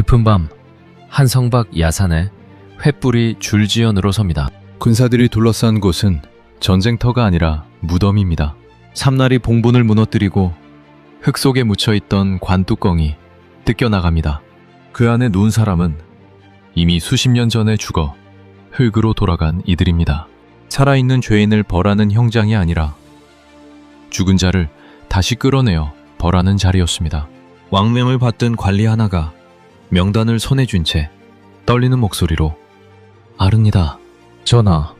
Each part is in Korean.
깊은 밤, 한성박 야산에 횃불이 줄지어 늘어섭니다. 군사들이 둘러싼 곳은 전쟁터가 아니라 무덤입니다. 삼날이 봉분을 무너뜨리고 흙 속에 묻혀있던 관뚜껑이 뜯겨나갑니다. 그 안에 누운 사람은 이미 수십 년 전에 죽어 흙으로 돌아간 이들입니다. 살아있는 죄인을 벌하는 형장이 아니라 죽은 자를 다시 끌어내어 벌하는 자리였습니다. 왕명을 받든 관리 하나가 명단을 손에 쥔 채 떨리는 목소리로 아릅니다. 전하,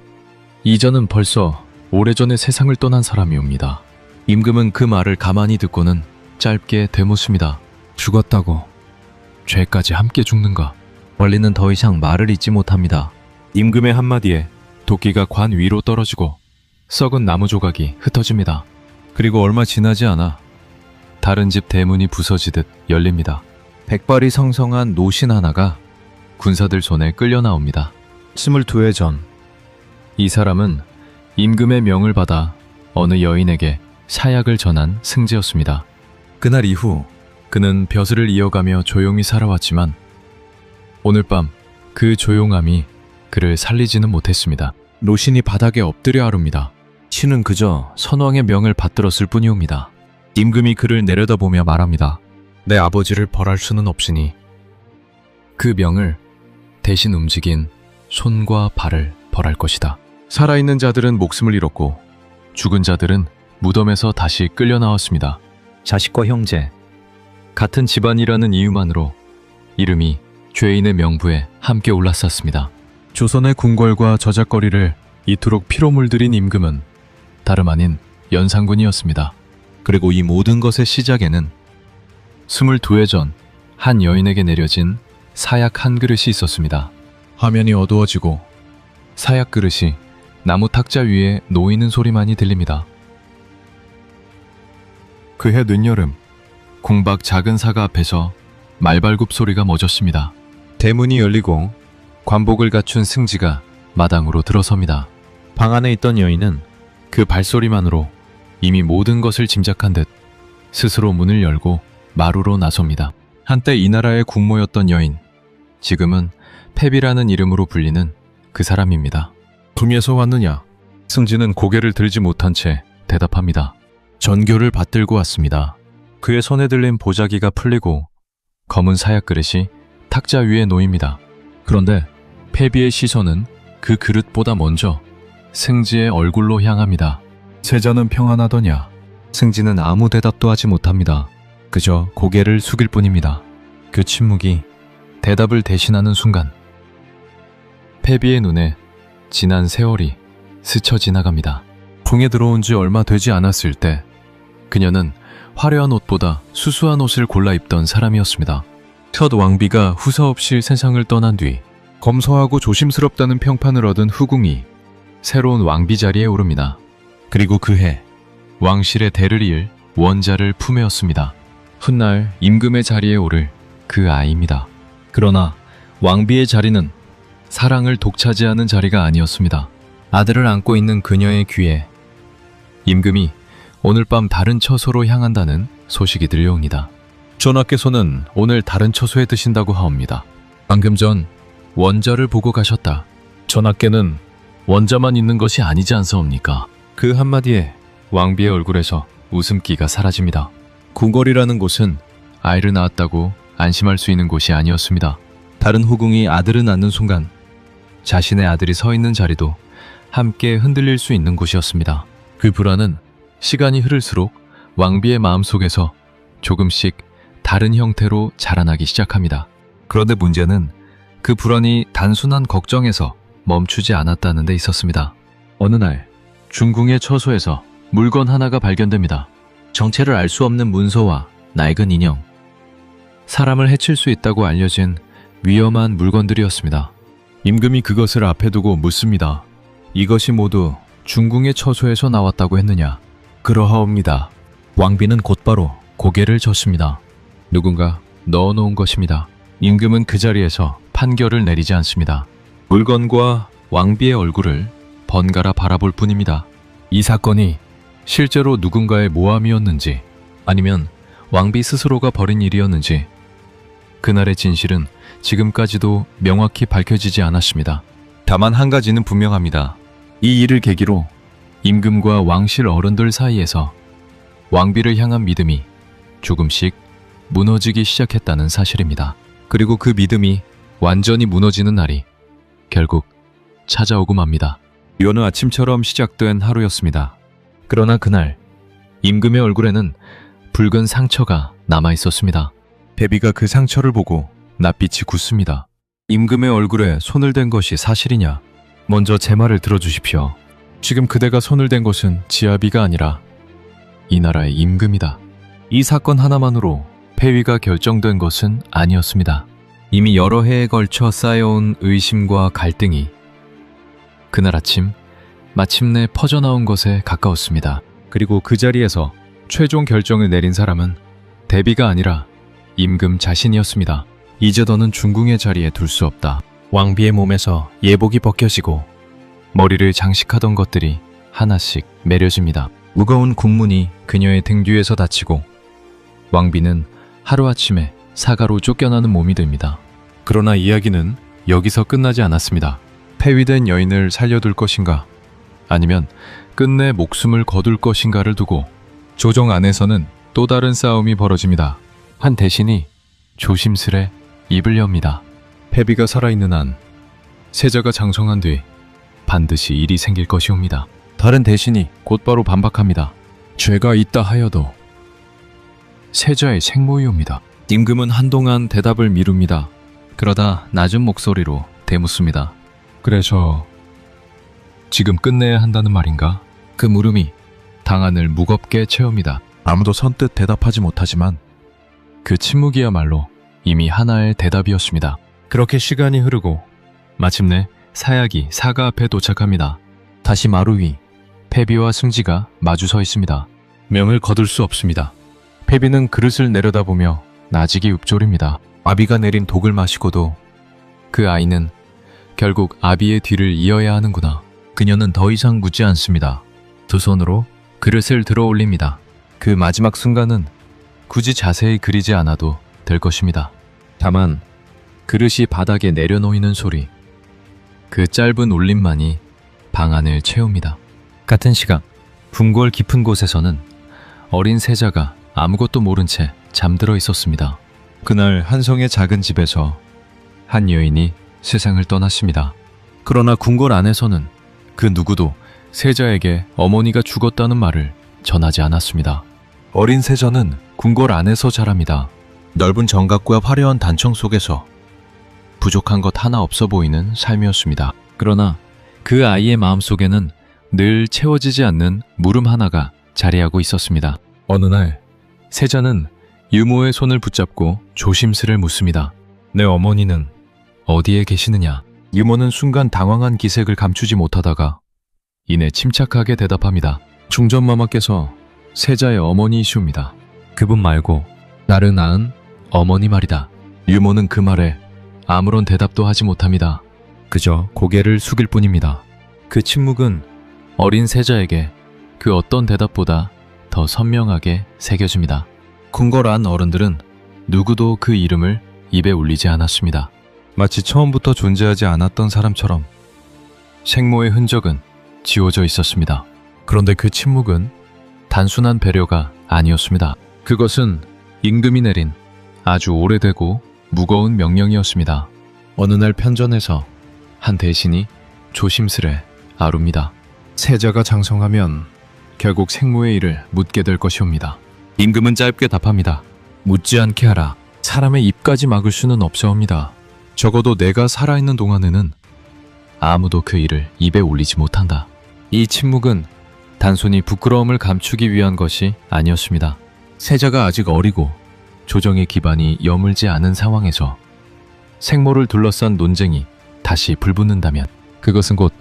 이전은 벌써 오래전에 세상을 떠난 사람이옵니다. 임금은 그 말을 가만히 듣고는 짧게 되묻습니다. 죽었다고 죄까지 함께 죽는가? 관리는 더 이상 말을 잇지 못합니다. 임금의 한마디에 도끼가 관 위로 떨어지고 썩은 나무 조각이 흩어집니다. 그리고 얼마 지나지 않아 다른 집 대문이 부서지듯 열립니다. 백발이 성성한 노신 하나가 군사들 손에 끌려 나옵니다. 22회 전, 이 사람은 임금의 명을 받아 어느 여인에게 사약을 전한 승제였습니다. 그날 이후 그는 벼슬을 이어가며 조용히 살아왔지만 오늘 밤 그 조용함이 그를 살리지는 못했습니다. 노신이 바닥에 엎드려 아릅니다. 신은 그저 선왕의 명을 받들었을 뿐이옵니다. 임금이 그를 내려다보며 말합니다. 내 아버지를 벌할 수는 없으니 그 명을 대신 움직인 손과 발을 벌할 것이다. 살아있는 자들은 목숨을 잃었고 죽은 자들은 무덤에서 다시 끌려 나왔습니다. 자식과 형제, 같은 집안이라는 이유만으로 이름이 죄인의 명부에 함께 올라쌌습니다. 조선의 궁궐과 저작거리를 이토록 피로 물들인 임금은 다름 아닌 연산군이었습니다. 그리고 이 모든 것의 시작에는 22회 전 한 여인에게 내려진 사약 한 그릇이 있었습니다. 화면이 어두워지고 사약 그릇이 나무 탁자 위에 놓이는 소리만이 들립니다. 그해 늦여름, 궁박 작은 사가 앞에서 말발굽 소리가 멎었습니다. 대문이 열리고 관복을 갖춘 승지가 마당으로 들어섭니다. 방 안에 있던 여인은 그 발소리만으로 이미 모든 것을 짐작한 듯 스스로 문을 열고 마루로 나섭니다. 한때 이 나라의 국모였던 여인, 지금은 패비라는 이름으로 불리는 그 사람입니다. 품에서 왔느냐? 승지는 고개를 들지 못한 채 대답합니다. 전교를 받들고 왔습니다. 그의 손에 들린 보자기가 풀리고 검은 사약 그릇이 탁자 위에 놓입니다. 그런데 패비의 시선은 그 그릇보다 먼저 승지의 얼굴로 향합니다. 세자는 평안하더냐? 승지는 아무 대답도 하지 못합니다. 그저 고개를 숙일 뿐입니다. 그 침묵이 대답을 대신하는 순간 패비의 눈에 지난 세월이 스쳐 지나갑니다. 궁에 들어온 지 얼마 되지 않았을 때 그녀는 화려한 옷보다 수수한 옷을 골라 입던 사람이었습니다. 첫 왕비가 후사 없이 세상을 떠난 뒤 검소하고 조심스럽다는 평판을 얻은 후궁이 새로운 왕비 자리에 오릅니다. 그리고 그해 왕실의 대를 이을 원자를 품에었습니다. 훗날 임금의 자리에 오를 그 아이입니다. 그러나 왕비의 자리는 사랑을 독차지하는 자리가 아니었습니다. 아들을 안고 있는 그녀의 귀에 임금이 오늘 밤 다른 처소로 향한다는 소식이 들려옵니다. 전하께서는 오늘 다른 처소에 드신다고 하옵니다. 방금 전 원자를 보고 가셨다. 전하께는 원자만 있는 것이 아니지 않사옵니까? 그 한마디에 왕비의 얼굴에서 웃음기가 사라집니다. 궁궐이라는 곳은 아이를 낳았다고 안심할 수 있는 곳이 아니었습니다. 다른 후궁이 아들을 낳는 순간 자신의 아들이 서 있는 자리도 함께 흔들릴 수 있는 곳이었습니다. 그 불안은 시간이 흐를수록 왕비의 마음속에서 조금씩 다른 형태로 자라나기 시작합니다. 그런데 문제는 그 불안이 단순한 걱정에서 멈추지 않았다는 데 있었습니다. 어느 날 중궁의 처소에서 물건 하나가 발견됩니다. 정체를 알 수 없는 문서와 낡은 인형, 사람을 해칠 수 있다고 알려진 위험한 물건들이었습니다. 임금이 그것을 앞에 두고 묻습니다. 이것이 모두 중궁의 처소에서 나왔다고 했느냐? 그러하옵니다. 왕비는 곧바로 고개를 젓습니다. 누군가 넣어놓은 것입니다. 임금은 그 자리에서 판결을 내리지 않습니다. 물건과 왕비의 얼굴을 번갈아 바라볼 뿐입니다. 이 사건이 실제로 누군가의 모함이었는지 아니면 왕비 스스로가 벌인 일이었는지 그날의 진실은 지금까지도 명확히 밝혀지지 않았습니다. 다만 한 가지는 분명합니다. 이 일을 계기로 임금과 왕실 어른들 사이에서 왕비를 향한 믿음이 조금씩 무너지기 시작했다는 사실입니다. 그리고 그 믿음이 완전히 무너지는 날이 결국 찾아오고 맙니다. 여느 아침처럼 시작된 하루였습니다. 그러나 그날 임금의 얼굴에는 붉은 상처가 남아 있었습니다. 베비가 그 상처를 보고 낯빛이 굳습니다. 임금의 얼굴에 손을 댄 것이 사실이냐? 먼저 제 말을 들어주십시오. 지금 그대가 손을 댄 것은 지아비가 아니라 이 나라의 임금이다. 이 사건 하나만으로 폐위가 결정된 것은 아니었습니다. 이미 여러 해에 걸쳐 쌓여온 의심과 갈등이 그날 아침 마침내 퍼져나온 것에 가까웠습니다. 그리고 그 자리에서 최종 결정을 내린 사람은 대비가 아니라 임금 자신이었습니다. 이제 더는 중궁의 자리에 둘 수 없다. 왕비의 몸에서 예복이 벗겨지고 머리를 장식하던 것들이 하나씩 매려집니다. 무거운 군문이 그녀의 등 뒤에서 닫히고 왕비는 하루아침에 사가로 쫓겨나는 몸이 됩니다. 그러나 이야기는 여기서 끝나지 않았습니다. 폐위된 여인을 살려둘 것인가 아니면 끝내 목숨을 거둘 것인가를 두고 조정 안에서는 또 다른 싸움이 벌어집니다. 한 대신이 조심스레 입을 엽니다. 폐비가 살아있는 한 세자가 장성한 뒤 반드시 일이 생길 것이옵니다. 다른 대신이 곧바로 반박합니다. 죄가 있다 하여도 세자의 생모이옵니다. 임금은 한동안 대답을 미룹니다. 그러다 낮은 목소리로 대묻습니다. 그래서 지금 끝내야 한다는 말인가? 그 물음이 당안을 무겁게 채웁니다. 아무도 선뜻 대답하지 못하지만 그 침묵이야말로 이미 하나의 대답이었습니다. 그렇게 시간이 흐르고 마침내 사약이 사가 앞에 도착합니다. 다시 마루 위 폐비와 승지가 마주 서 있습니다. 명을 거둘 수 없습니다. 폐비는 그릇을 내려다보며 나직이 읊조립니다. 아비가 내린 독을 마시고도 그 아이는 결국 아비의 뒤를 이어야 하는구나. 그녀는 더 이상 묻지 않습니다. 두 손으로 그릇을 들어 올립니다. 그 마지막 순간은 굳이 자세히 그리지 않아도 될 것입니다. 다만 그릇이 바닥에 내려놓이는 소리, 그 짧은 울림만이 방안을 채웁니다. 같은 시각 궁궐 깊은 곳에서는 어린 세자가 아무것도 모른 채 잠들어 있었습니다. 그날 한성의 작은 집에서 한 여인이 세상을 떠났습니다. 그러나 궁궐 안에서는 그 누구도 세자에게 어머니가 죽었다는 말을 전하지 않았습니다. 어린 세자는 궁궐 안에서 자랍니다. 넓은 정각과 화려한 단청 속에서 부족한 것 하나 없어 보이는 삶이었습니다. 그러나 그 아이의 마음속에는 늘 채워지지 않는 물음 하나가 자리하고 있었습니다. 어느 날 세자는 유모의 손을 붙잡고 조심스레 묻습니다. 내 어머니는 어디에 계시느냐? 유모는 순간 당황한 기색을 감추지 못하다가 이내 침착하게 대답합니다. 중전마마께서 세자의 어머니이시옵니다. 그분 말고 나를 낳은 어머니 말이다. 유모는 그 말에 아무런 대답도 하지 못합니다. 그저 고개를 숙일 뿐입니다. 그 침묵은 어린 세자에게 그 어떤 대답보다 더 선명하게 새겨집니다. 궁궐 안 어른들은 누구도 그 이름을 입에 올리지 않았습니다. 마치 처음부터 존재하지 않았던 사람처럼 생모의 흔적은 지워져 있었습니다. 그런데 그 침묵은 단순한 배려가 아니었습니다. 그것은 임금이 내린 아주 오래되고 무거운 명령이었습니다. 어느 날 편전에서 한 대신이 조심스레 아룹니다. 세자가 장성하면 결국 생모의 일을 묻게 될 것이옵니다. 임금은 짧게 답합니다. 묻지 않게 하라. 사람의 입까지 막을 수는 없사옵니다. 적어도 내가 살아있는 동안에는 아무도 그 일을 입에 올리지 못한다. 이 침묵은 단순히 부끄러움을 감추기 위한 것이 아니었습니다. 세자가 아직 어리고 조정의 기반이 여물지 않은 상황에서 생모를 둘러싼 논쟁이 다시 불붙는다면 그것은 곧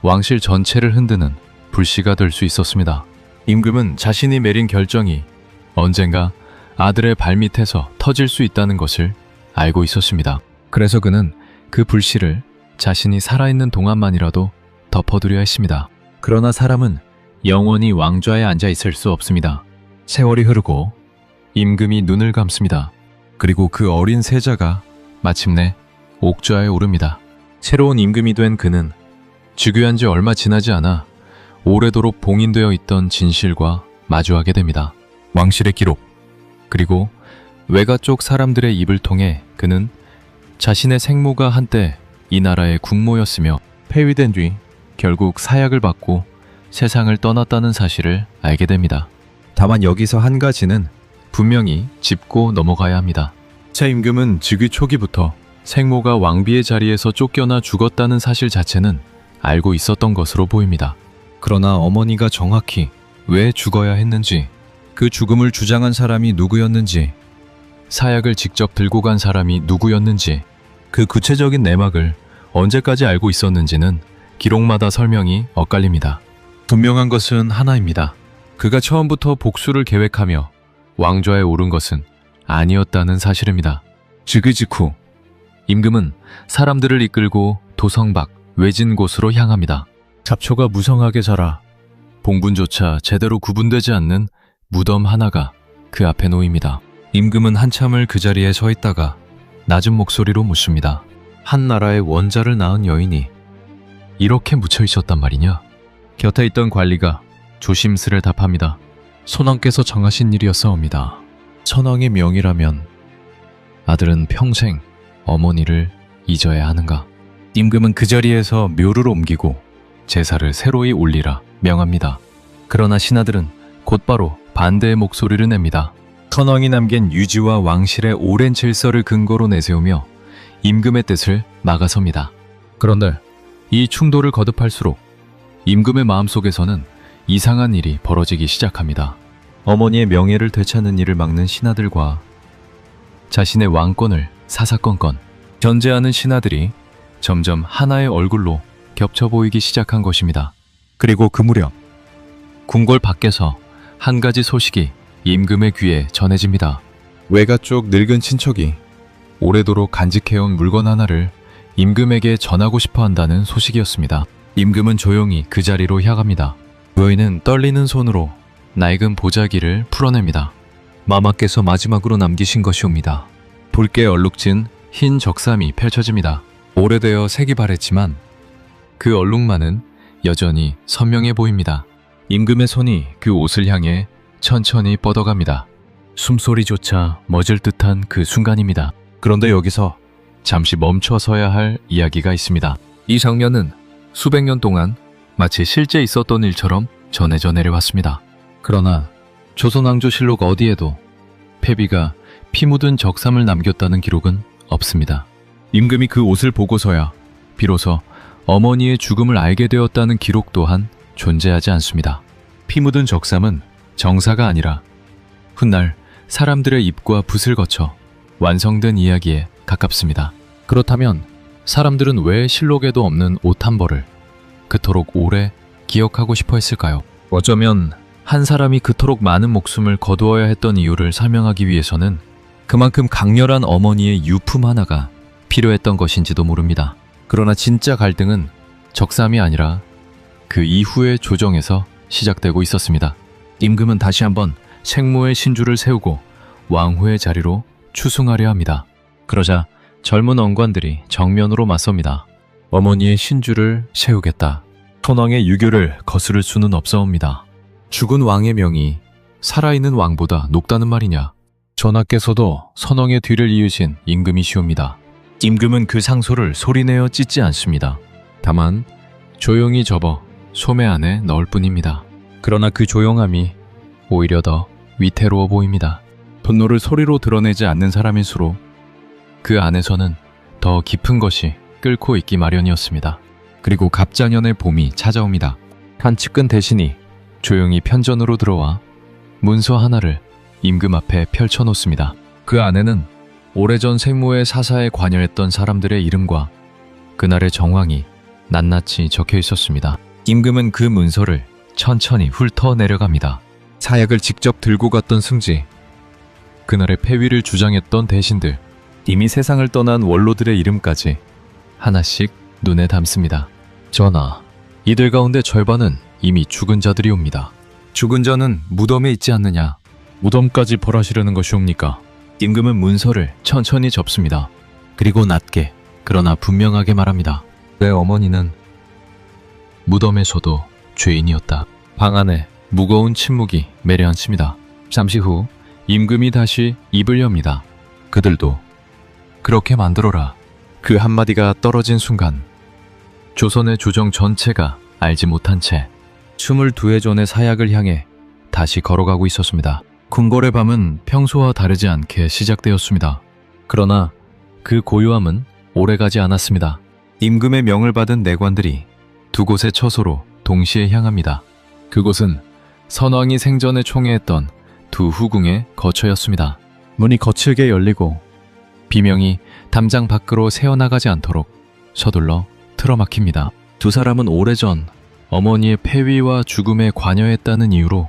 왕실 전체를 흔드는 불씨가 될 수 있었습니다. 임금은 자신이 내린 결정이 언젠가 아들의 발밑에서 터질 수 있다는 것을 알고 있었습니다. 그래서 그는 그 불씨를 자신이 살아있는 동안만이라도 덮어두려 했습니다. 그러나 사람은 영원히 왕좌에 앉아 있을 수 없습니다. 세월이 흐르고 임금이 눈을 감습니다. 그리고 그 어린 세자가 마침내 옥좌에 오릅니다. 새로운 임금이 된 그는 즉위한 지 얼마 지나지 않아 오래도록 봉인되어 있던 진실과 마주하게 됩니다. 왕실의 기록, 그리고 외가 쪽 사람들의 입을 통해 그는 자신의 생모가 한때 이 나라의 국모였으며 폐위된 뒤 결국 사약을 받고 세상을 떠났다는 사실을 알게 됩니다. 다만 여기서 한 가지는 분명히 짚고 넘어가야 합니다. 새 임금은 즉위 초기부터 생모가 왕비의 자리에서 쫓겨나 죽었다는 사실 자체는 알고 있었던 것으로 보입니다. 그러나 어머니가 정확히 왜 죽어야 했는지, 그 죽음을 주장한 사람이 누구였는지, 사약을 직접 들고 간 사람이 누구였는지, 그 구체적인 내막을 언제까지 알고 있었는지는 기록마다 설명이 엇갈립니다. 분명한 것은 하나입니다. 그가 처음부터 복수를 계획하며 왕좌에 오른 것은 아니었다는 사실입니다. 즉위 직후 임금은 사람들을 이끌고 도성 밖 외진 곳으로 향합니다. 잡초가 무성하게 자라 봉분조차 제대로 구분되지 않는 무덤 하나가 그 앞에 놓입니다. 임금은 한참을 그 자리에 서 있다가 낮은 목소리로 묻습니다. 한 나라의 원자를 낳은 여인이 이렇게 묻혀 있었단 말이냐? 곁에 있던 관리가 조심스레 답합니다. 선왕께서 정하신 일이었사옵니다. 선왕의 명이라면 아들은 평생 어머니를 잊어야 하는가? 임금은 그 자리에서 묘를 옮기고 제사를 새로이 올리라 명합니다. 그러나 신하들은 곧바로 반대의 목소리를 냅니다. 선왕이 남긴 유지와 왕실의 오랜 질서를 근거로 내세우며 임금의 뜻을 막아섭니다. 그런데 이 충돌을 거듭할수록 임금의 마음속에서는 이상한 일이 벌어지기 시작합니다. 어머니의 명예를 되찾는 일을 막는 신하들과 자신의 왕권을 사사건건 견제하는 신하들이 점점 하나의 얼굴로 겹쳐 보이기 시작한 것입니다. 그리고 그 무렵 궁궐 밖에서 한 가지 소식이 임금의 귀에 전해집니다. 외가 쪽 늙은 친척이 오래도록 간직해온 물건 하나를 임금에게 전하고 싶어 한다는 소식이었습니다. 임금은 조용히 그 자리로 향합니다. 여인은 떨리는 손으로 낡은 보자기를 풀어냅니다. 마마께서 마지막으로 남기신 것이옵니다. 붉게 얼룩진 흰 적삼이 펼쳐집니다. 오래되어 색이 바랬지만 그 얼룩만은 여전히 선명해 보입니다. 임금의 손이 그 옷을 향해 천천히 뻗어갑니다. 숨소리조차 멎을 듯한 그 순간입니다. 그런데 여기서 잠시 멈춰서야 할 이야기가 있습니다. 이 장면은 수백 년 동안 마치 실제 있었던 일처럼 전해져 내려왔습니다. 그러나 조선왕조실록 어디에도 패비가 피 묻은 적삼을 남겼다는 기록은 없습니다. 임금이 그 옷을 보고서야 비로소 어머니의 죽음을 알게 되었다는 기록 또한 존재하지 않습니다. 피 묻은 적삼은 정사가 아니라 훗날 사람들의 입과 붓을 거쳐 완성된 이야기에 가깝습니다. 그렇다면 사람들은 왜 실록에도 없는 옷 한 벌을 그토록 오래 기억하고 싶어 했을까요? 어쩌면 한 사람이 그토록 많은 목숨을 거두어야 했던 이유를 설명하기 위해서는 그만큼 강렬한 어머니의 유품 하나가 필요했던 것인지도 모릅니다. 그러나 진짜 갈등은 적삼이 아니라 그 이후의 조정에서 시작되고 있었습니다. 임금은 다시 한번 생모의 신주를 세우고 왕후의 자리로 추승하려 합니다. 그러자 젊은 언관들이 정면으로 맞섭니다. 어머니의 신주를 세우겠다. 선왕의 유교를 거스를 수는 없사옵니다. 죽은 왕의 명이 살아있는 왕보다 높다는 말이냐? 전하께서도 선왕의 뒤를 이으신 임금이시옵니다. 임금은 그 상소를 소리내어 찢지 않습니다. 다만 조용히 접어 소매 안에 넣을 뿐입니다. 그러나 그 조용함이 오히려 더 위태로워 보입니다. 분노를 소리로 드러내지 않는 사람일수록 그 안에서는 더 깊은 것이 끓고 있기 마련이었습니다. 그리고 갑작년의 봄이 찾아옵니다. 한 측근 대신이 조용히 편전으로 들어와 문서 하나를 임금 앞에 펼쳐놓습니다. 그 안에는 오래전 생모의 사사에 관여했던 사람들의 이름과 그날의 정황이 낱낱이 적혀 있었습니다. 임금은 그 문서를 천천히 훑어 내려갑니다. 사약을 직접 들고 갔던 승지, 그날의 폐위를 주장했던 대신들, 이미 세상을 떠난 원로들의 이름까지 하나씩 눈에 담습니다. 전하, 이들 가운데 절반은 이미 죽은 자들이옵니다. 죽은 자는 무덤에 있지 않느냐? 무덤까지 벌하시려는 것이옵니까? 임금은 문서를 천천히 접습니다. 그리고 낮게 그러나 분명하게 말합니다. 내 어머니는 무덤에서도 죄인이었다. 방 안에 무거운 침묵이 매려앉습니다. 잠시 후 임금이 다시 입을 엽니다. 그들도 그렇게 만들어라. 그 한마디가 떨어진 순간 조선의 조정 전체가 알지 못한 채 22회 전의 사약을 향해 다시 걸어가고 있었습니다. 궁궐의 밤은 평소와 다르지 않게 시작되었습니다. 그러나 그 고요함은 오래가지 않았습니다. 임금의 명을 받은 내관들이 두 곳의 처소로 동시에 향합니다. 그곳은 선왕이 생전에 총애했던 두 후궁의 거처였습니다. 문이 거칠게 열리고 비명이 담장 밖으로 새어나가지 않도록 서둘러 틀어막힙니다. 두 사람은 오래전 어머니의 폐위와 죽음에 관여했다는 이유로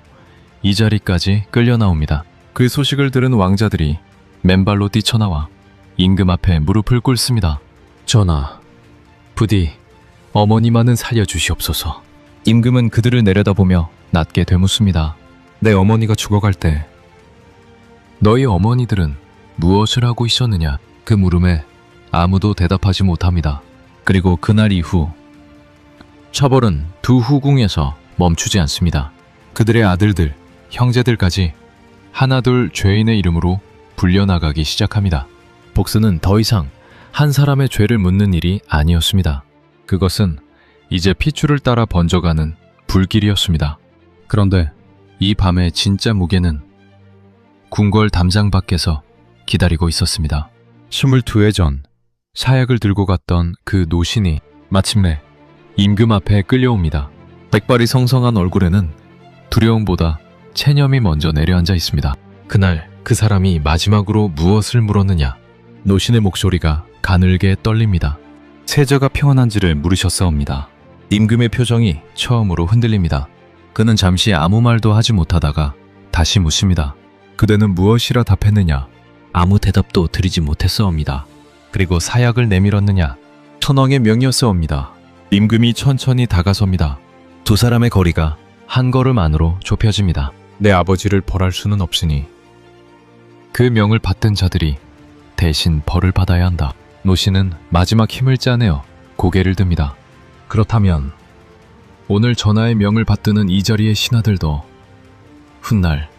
이 자리까지 끌려 나옵니다. 그 소식을 들은 왕자들이 맨발로 뛰쳐나와 임금 앞에 무릎을 꿇습니다. 전하, 부디 어머니만은 살려주시옵소서. 임금은 그들을 내려다보며 낮게 되묻습니다. 내 어머니가 죽어갈 때 너희 어머니들은 무엇을 하고 있었느냐? 그 물음에 아무도 대답하지 못합니다. 그리고 그날 이후 처벌은 두 후궁에서 멈추지 않습니다. 그들의 아들들, 형제들까지 하나둘 죄인의 이름으로 불려나가기 시작합니다. 복수는 더 이상 한 사람의 죄를 묻는 일이 아니었습니다. 그것은 이제 핏줄을 따라 번져가는 불길이었습니다. 그런데 이 밤의 진짜 무게는 궁궐 담장 밖에서 기다리고 있었습니다. 22회 전 사약을 들고 갔던 그 노신이 마침내 임금 앞에 끌려옵니다. 백발이 성성한 얼굴에는 두려움보다 체념이 먼저 내려앉아 있습니다. 그날 그 사람이 마지막으로 무엇을 물었느냐? 노신의 목소리가 가늘게 떨립니다. 세자가 평안한지를 물으셨사옵니다. 임금의 표정이 처음으로 흔들립니다. 그는 잠시 아무 말도 하지 못하다가 다시 묻습니다. 그대는 무엇이라 답했느냐? 아무 대답도 드리지 못했사옵니다. 그리고 사약을 내밀었느냐? 천왕의 명이었사옵니다. 임금이 천천히 다가섭니다. 두 사람의 거리가 한 걸음 안으로 좁혀집니다. 내 아버지를 벌할 수는 없으니 그 명을 받든 자들이 대신 벌을 받아야 한다. 노신은 마지막 힘을 짜내어 고개를 듭니다. 그렇다면 오늘 전하의 명을 받드는 이 자리의 신하들도 훗날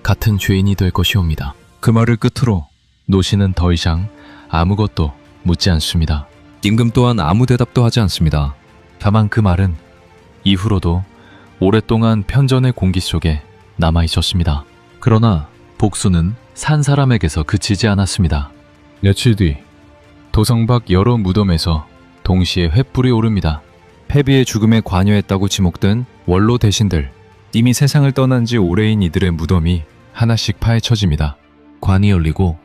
같은 죄인이 될 것이옵니다. 그 말을 끝으로 노신은 더 이상 아무것도 묻지 않습니다. 임금 또한 아무 대답도 하지 않습니다. 다만 그 말은 이후로도 오랫동안 편전의 공기 속에 남아 있었습니다. 그러나 복수는 산 사람에게서 그치지 않았습니다. 며칠 뒤 도성 밖 여러 무덤에서 동시에 횃불이 오릅니다. 패비의 죽음에 관여했다고 지목된 원로 대신들, 이미 세상을 떠난 지 오래인 이들의 무덤이 하나씩 파헤쳐집니다. 관이 열리고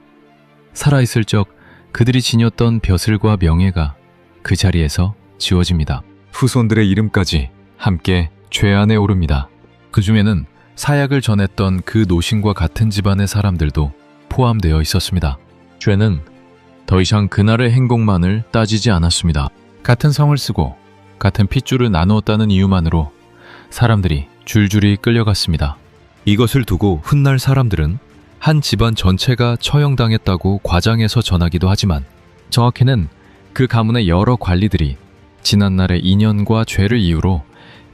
살아있을 적 그들이 지녔던 벼슬과 명예가 그 자리에서 지워집니다. 후손들의 이름까지 함께 죄안에 오릅니다. 그 중에는 사약을 전했던 그 노신과 같은 집안의 사람들도 포함되어 있었습니다. 죄는 더 이상 그날의 행동만을 따지지 않았습니다. 같은 성을 쓰고 같은 핏줄을 나누었다는 이유만으로 사람들이 줄줄이 끌려갔습니다. 이것을 두고 훗날 사람들은 한 집안 전체가 처형당했다고 과장해서 전하기도 하지만 정확히는 그 가문의 여러 관리들이 지난날의 인연과 죄를 이유로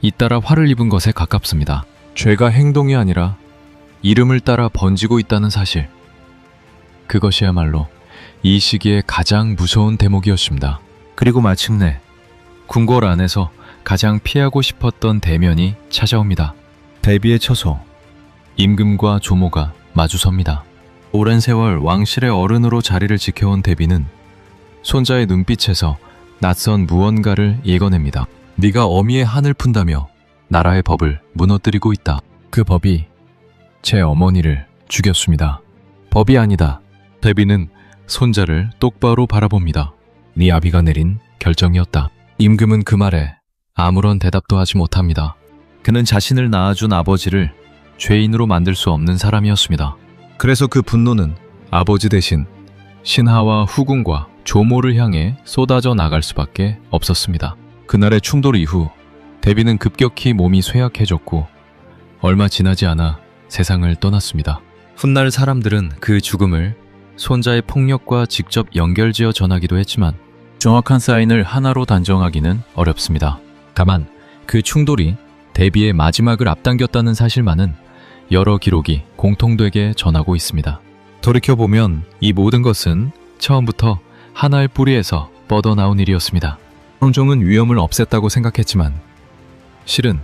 잇따라 화를 입은 것에 가깝습니다. 죄가 행동이 아니라 이름을 따라 번지고 있다는 사실. 그것이야말로 이 시기의 가장 무서운 대목이었습니다. 그리고 마침내 궁궐 안에서 가장 피하고 싶었던 대면이 찾아옵니다. 대비의 처소. 임금과 조모가 마주섭니다. 오랜 세월 왕실의 어른으로 자리를 지켜온 대비는 손자의 눈빛에서 낯선 무언가를 읽어냅니다. 네가 어미의 한을 푼다며 나라의 법을 무너뜨리고 있다. 그 법이 제 어머니를 죽였습니다. 법이 아니다. 대비는 손자를 똑바로 바라봅니다. 네 아비가 내린 결정이었다. 임금은 그 말에 아무런 대답도 하지 못합니다. 그는 자신을 낳아준 아버지를 죄인으로 만들 수 없는 사람이었습니다. 그래서 그 분노는 아버지 대신 신하와 후궁과 조모를 향해 쏟아져 나갈 수밖에 없었습니다. 그날의 충돌 이후 대비는 급격히 몸이 쇠약해졌고 얼마 지나지 않아 세상을 떠났습니다. 훗날 사람들은 그 죽음을 손자의 폭력과 직접 연결지어 전하기도 했지만 정확한 사인을 하나로 단정하기는 어렵습니다. 다만 그 충돌이 데비의 마지막을 앞당겼다는 사실만은 여러 기록이 공통되게 전하고 있습니다. 돌이켜보면 이 모든 것은 처음부터 하나의 뿌리에서 뻗어나온 일이었습니다. 성종은 위험을 없앴다고 생각했지만 실은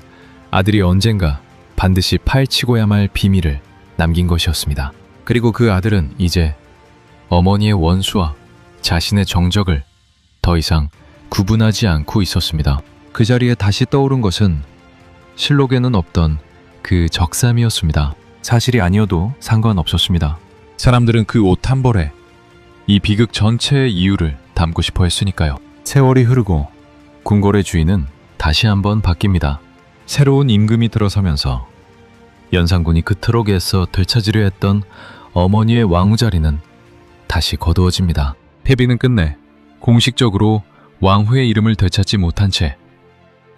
아들이 언젠가 반드시 파헤치고야 말 비밀을 남긴 것이었습니다. 그리고 그 아들은 이제 어머니의 원수와 자신의 정적을 더 이상 구분하지 않고 있었습니다. 그 자리에 다시 떠오른 것은 실록에는 없던 그 적삼이었습니다. 사실이 아니어도 상관없었습니다. 사람들은 그 옷 한 벌에 이 비극 전체의 이유를 담고 싶어 했으니까요. 세월이 흐르고 궁궐의 주인은 다시 한번 바뀝니다. 새로운 임금이 들어서면서 연산군이 그토록 애써 되찾으려 했던 어머니의 왕후 자리는 다시 거두어집니다. 페비는 끝내 공식적으로 왕후의 이름을 되찾지 못한 채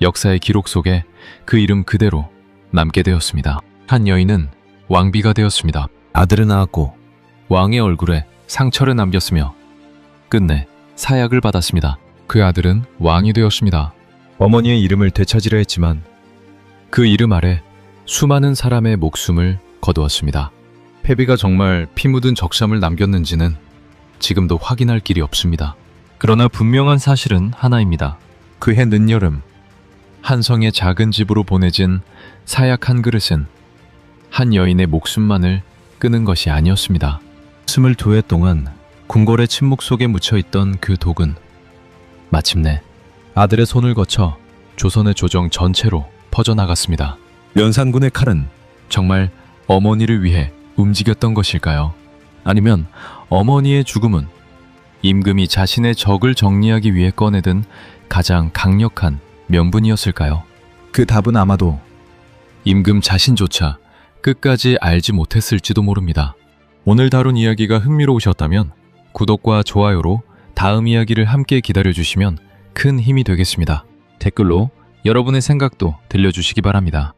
역사의 기록 속에 그 이름 그대로 남게 되었습니다. 한 여인은 왕비가 되었습니다. 아들을 낳았고 왕의 얼굴에 상처를 남겼으며 끝내 사약을 받았습니다. 그 아들은 왕이 되었습니다. 어머니의 이름을 되찾으려 했지만 그 이름 아래 수많은 사람의 목숨을 거두었습니다. 페비가 정말 피 묻은 적삼을 남겼는지는 지금도 확인할 길이 없습니다. 그러나 분명한 사실은 하나입니다. 그해 늦여름 한성의 작은 집으로 보내진 사약 한 그릇은 한 여인의 목숨만을 끄는 것이 아니었습니다. 22해 동안 궁궐의 침묵 속에 묻혀있던 그 독은 마침내 아들의 손을 거쳐 조선의 조정 전체로 퍼져나갔습니다. 연산군의 칼은 정말 어머니를 위해 움직였던 것일까요? 아니면 어머니의 죽음은 임금이 자신의 적을 정리하기 위해 꺼내든 가장 강력한 명분이었을까요? 그 답은 아마도 임금 자신조차 끝까지 알지 못했을지도 모릅니다. 오늘 다룬 이야기가 흥미로우셨다면 구독과 좋아요로 다음 이야기를 함께 기다려주시면 큰 힘이 되겠습니다. 댓글로 여러분의 생각도 들려주시기 바랍니다.